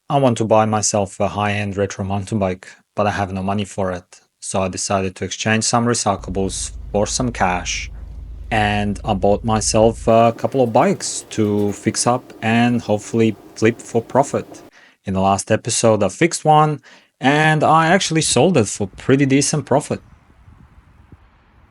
I want to buy myself a high-end retro mountain bike, but I have no money for it. So I decided to exchange some recyclables for some cash. And I bought myself a couple of bikes to fix up and hopefully flip for profit. In the last episode, I fixed one and I actually sold it for pretty decent profit.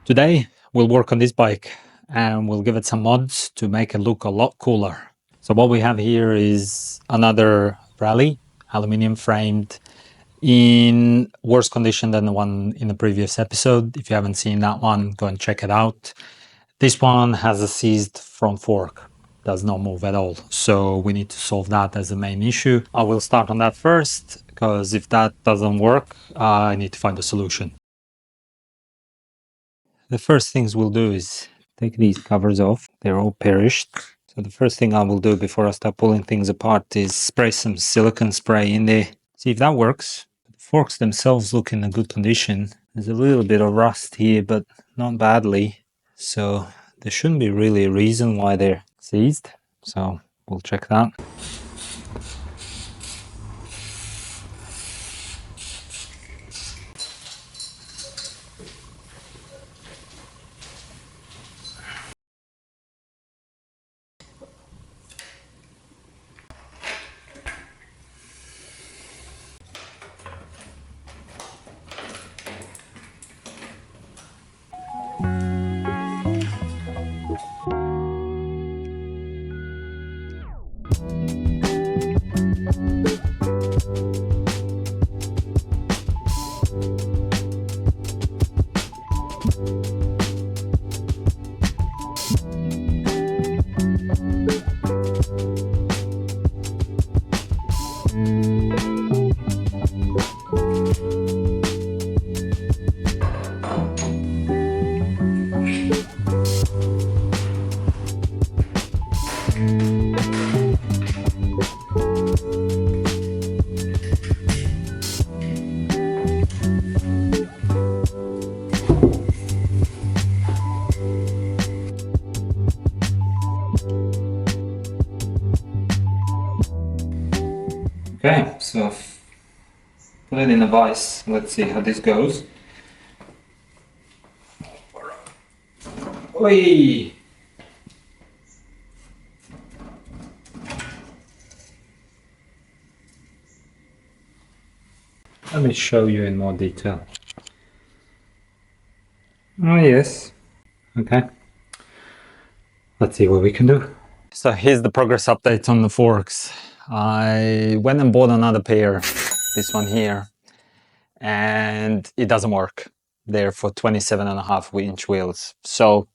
Today, we'll work on this bike and we'll give it some mods to make it look a lot cooler. So what we have here is another rally, aluminum framed, in worse condition than the one in the previous episode. If you haven't seen that one, go and check it out. This one has a seized front fork, does not move at all. So we need to solve that as the main issue. I will start on that first, because if that doesn't work, I need to find a solution. The first things we'll do is take these covers off. They're all perished. So the first thing I will do before I start pulling things apart is spray some silicone spray in there. See if that works. The forks themselves look in a good condition. There's a little bit of rust here, but not badly. So there shouldn't be really a reason why they're seized. So we'll check that. Okay, so put it in a vise. Let's see how this goes. Oi! Let me show you in more detail. Oh yes. Okay. Let's see what we can do. So here's the progress update on the forks. I went and bought another pair, this one here, and it doesn't work. They're for 27.5-inch wheels. So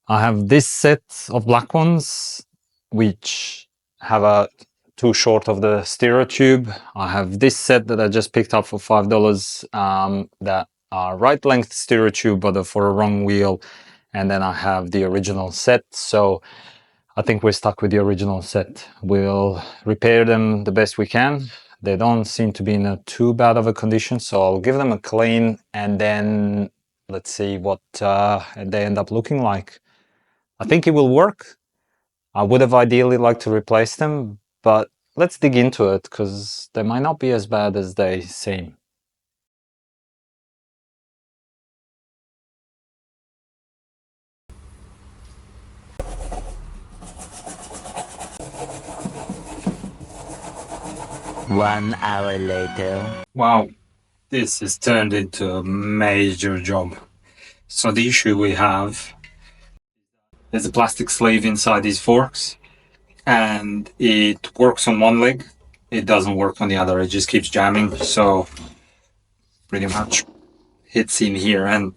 I have this set of black ones, which have a too short of the stereo tube. I have this set that I just picked up for $5 that are right length stereo tube, but for a wrong wheel. And then I have the original set. So I think we're stuck with the original set. We'll repair them the best we can. They don't seem to be in a too bad of a condition, so I'll give them a clean and then let's see what they end up looking like. I think it will work. I would have ideally liked to replace them, but let's dig into it because they might not be as bad as they seem. One hour later. Wow, this has turned into a major job. So the issue we have, there's a plastic sleeve inside these forks and it works on one leg. It doesn't work on the other. It just keeps jamming. So pretty much hits in here and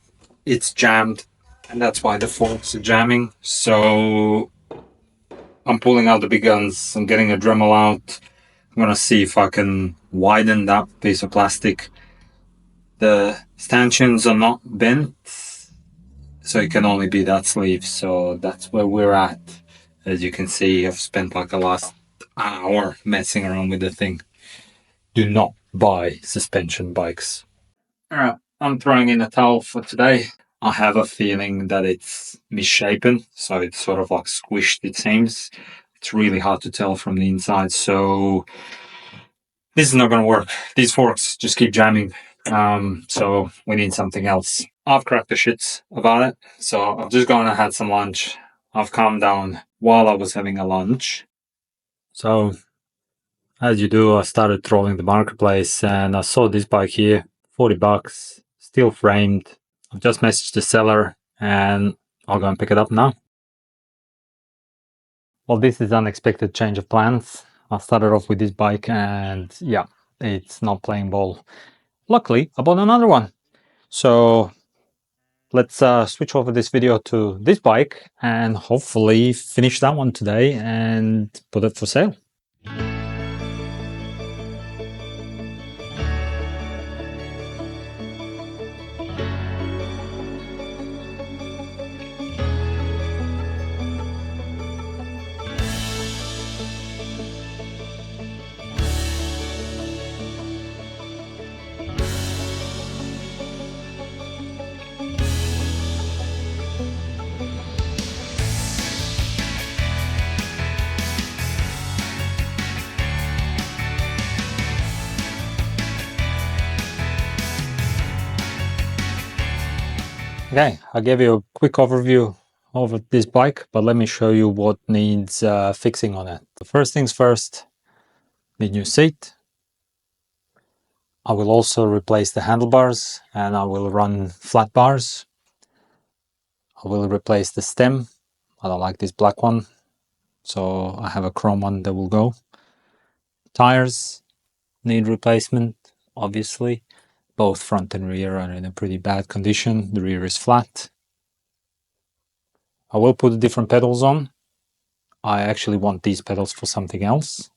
it's jammed, and that's why the forks are jamming. So I'm pulling out the big guns. I'm getting a Dremel out. I'm gonna see if I can widen that piece of plastic. The stanchions are not bent, so it can only be that sleeve. So that's where we're at. As you can see, I've spent like the last hour messing around with the thing. Do not buy suspension bikes. Alright, I'm throwing in a towel for today. I have a feeling that it's misshapen, so it's sort of like squished, it seems. It's really hard to tell from the inside, so This is not going to work. These forks just keep jamming. So we need something else. I've cracked the shits about it. So I've just gone and had some lunch. I've calmed down while I was having a lunch. So as you do, I started trolling the marketplace and I saw this bike here, 40 bucks, still framed. I've just messaged the seller and I'll go and pick it up now. Well, this is unexpected change of plans. I started off with this bike and yeah, it's not playing ball. Luckily, I bought another one. So let's switch over this video to this bike and hopefully finish that one today and put it for sale. Okay, I gave you a quick overview of this bike, but let me show you what needs fixing on it. The first things first, the new seat. I will also replace the handlebars and I will run flat bars. I will replace the stem. I don't like this black one, so I have a chrome one that will go. Tires need replacement, obviously. Both front and rear are in a pretty bad condition. The rear is flat. I will put different pedals on. I actually want these pedals for something else.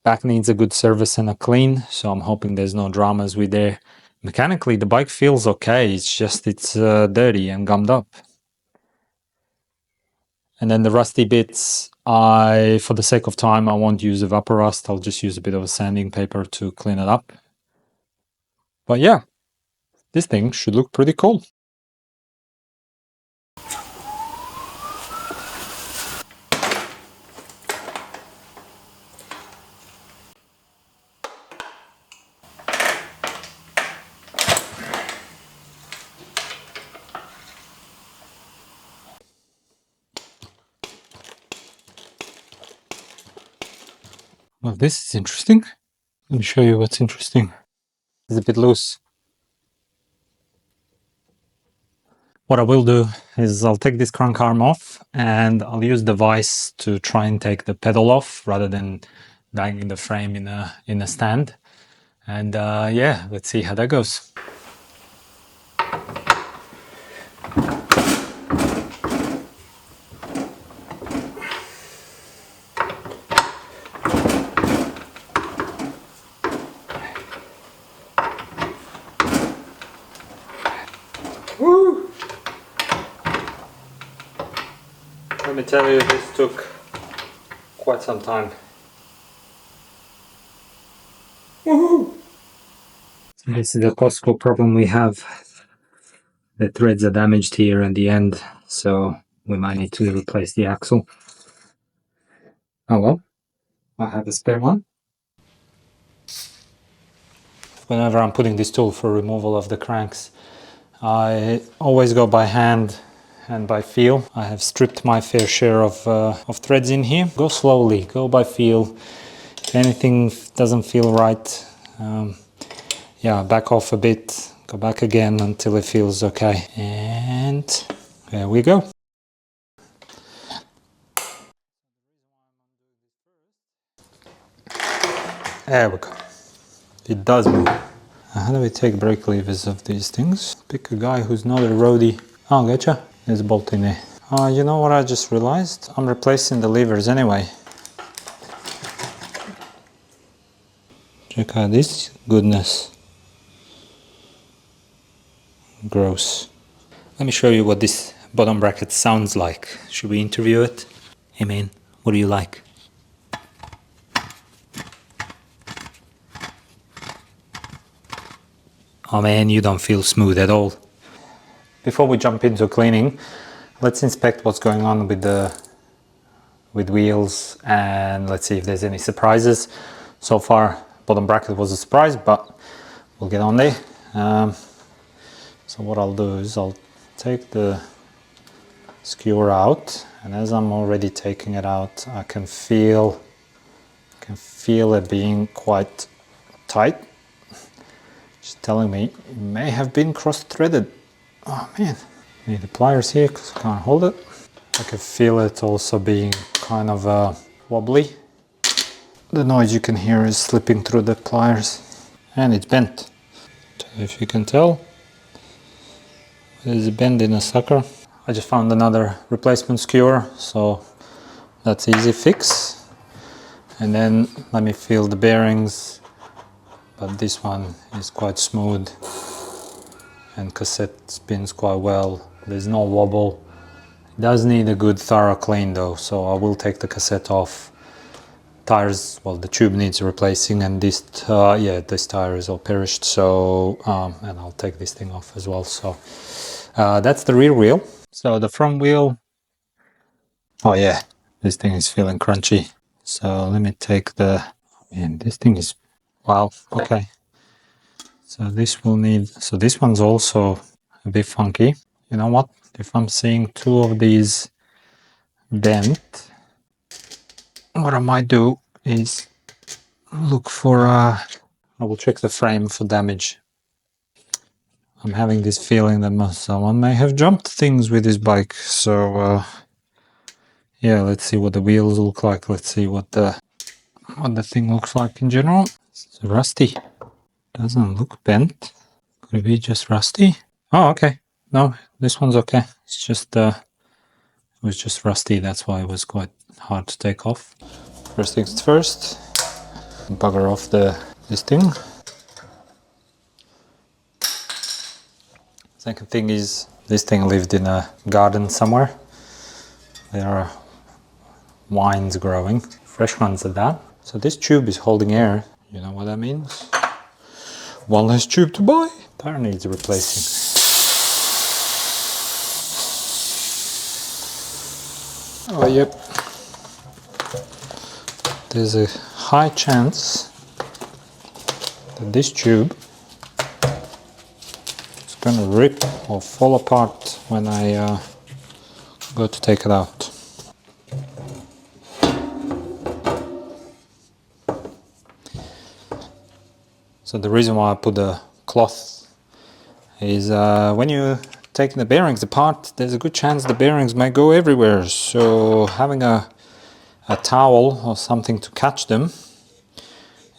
Back needs a good service and a clean, so I'm hoping there's no dramas with there. Mechanically, the bike feels okay, it's just it's dirty and gummed up. And then the rusty bits, for the sake of time, I won't use a vapor rust, I'll just use a bit of a sanding paper to clean it up. But yeah, this thing should look pretty cool. Well, this is interesting. Let me show you what's interesting. It's a bit loose. What I will do is I'll take this crank arm off and I'll use the vise to try and take the pedal off rather than banging the frame in a stand. And yeah, let's see how that goes. Woo! Let me tell you, this took quite some time. Woohoo! This is the Costco problem we have. The threads are damaged here at the end, so we might need to replace the axle. Oh well, I have a spare one. Whenever I'm putting this tool for removal of the cranks, I always go by hand and by feel. I have stripped my fair share of threads in here. Go slowly, go by feel. If anything doesn't feel right, yeah, back off a bit, go back again until it feels okay. And there we go. There we go. It does move. How do we take brake levers of these things? Pick a guy who's not a roadie. Oh, gotcha. There's a bolt in there. You know what I just realized? I'm replacing the levers anyway. Check out this goodness. Gross. Let me show you what this bottom bracket sounds like. Should we interview it? Hey man, what do you like? Oh man, you don't feel smooth at all. Before we jump into cleaning, let's inspect what's going on with with wheels, and let's see if there's any surprises. So far, bottom bracket was a surprise, but we'll get on there. So what I'll do is I'll take the skewer out, and as I'm already taking it out, I can feel it being quite tight. Just telling me it may have been cross-threaded. Oh man, need the pliers here because I can't hold it. I can feel it also being kind of wobbly. The noise you can hear is slipping through the pliers, and it's bent. So if you can tell, there's a bend in a sucker. I just found another replacement skewer, so that's easy fix. And then let me feel the bearings, but this one is quite smooth and cassette spins quite well. There's no wobble. It does need a good thorough clean though, so I will take the cassette off. Tires, well, the tube needs replacing, and this tire is all perished, so and I'll take this thing off as well. So that's the rear wheel. So the front wheel, oh yeah, this thing is feeling crunchy. So let me take the, man, this thing is, wow, okay. So this will need, so this one's also a bit funky. You know what, if I'm seeing two of these bent, what I might do is look for, I will check the frame for damage. I'm having this feeling that someone may have jumped things with this bike, so yeah, let's see what the wheels look like. Let's see what the thing looks like in general. It's rusty. Doesn't look bent. Could it be just rusty? Oh, okay. No, this one's okay. It's just it was just rusty. That's why it was quite hard to take off. First things first, bugger off this thing. Second thing is, this thing lived in a garden somewhere. There are vines growing, fresh ones at that. So this tube is holding air. You know what that means? One less tube to buy. Tire needs replacing. Oh yep. There's a high chance that this tube is gonna rip or fall apart when I go to take it out. So the reason why I put the cloth is when you're taking the bearings apart, there's a good chance the bearings may go everywhere. So having a towel or something to catch them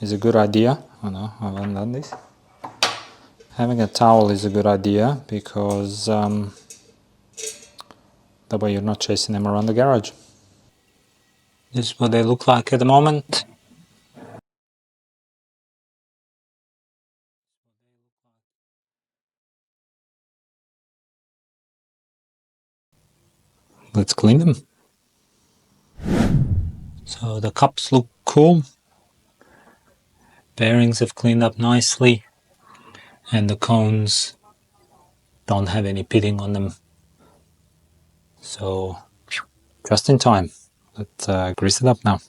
is a good idea. Oh no, I haven't done this. Having a towel is a good idea because that way you're not chasing them around the garage. This is what they look like at the moment. Let's clean them. So the cups look cool. Bearings have cleaned up nicely, and the cones don't have any pitting on them. So just in time. Let's grease it up now.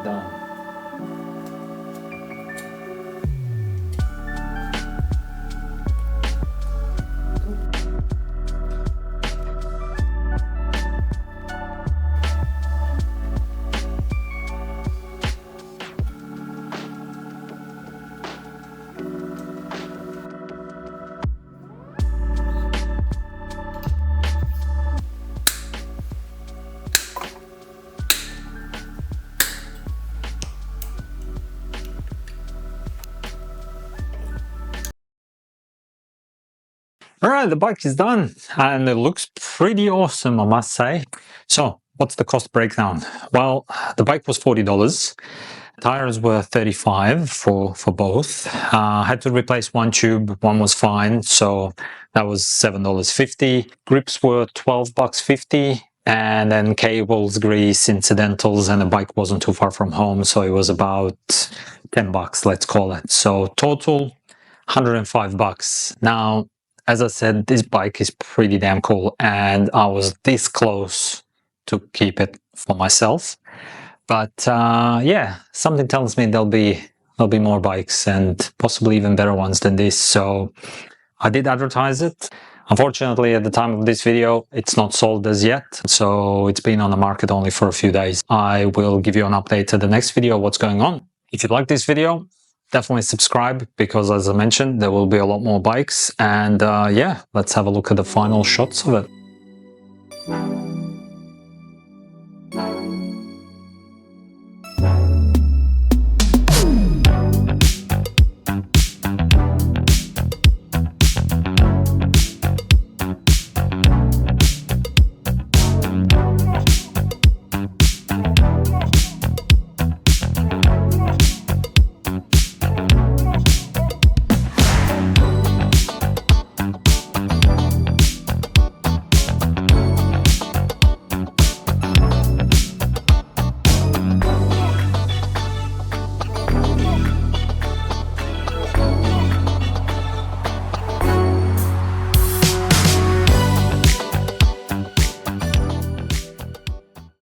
Done. All right, the bike is done and it looks pretty awesome, I must say. So what's the cost breakdown? Well, the bike was $40. Tires were $35 for both. I had to replace one tube, one was fine, so that was $7.50. Grips were $12.50. And then cables, grease, incidentals, and the bike wasn't too far from home, so it was about $10, let's call it. So total $105. Now, as I said, this bike is pretty damn cool, and I was this close to keep it for myself. But yeah, something tells me there'll be more bikes and possibly even better ones than this. So I did advertise it. Unfortunately, at the time of this video, it's not sold as yet. So it's been on the market only for a few days. I will give you an update at the next video what's going on. If you like this video, definitely subscribe, because as I mentioned, there will be a lot more bikes. And yeah, let's have a look at the final shots of it.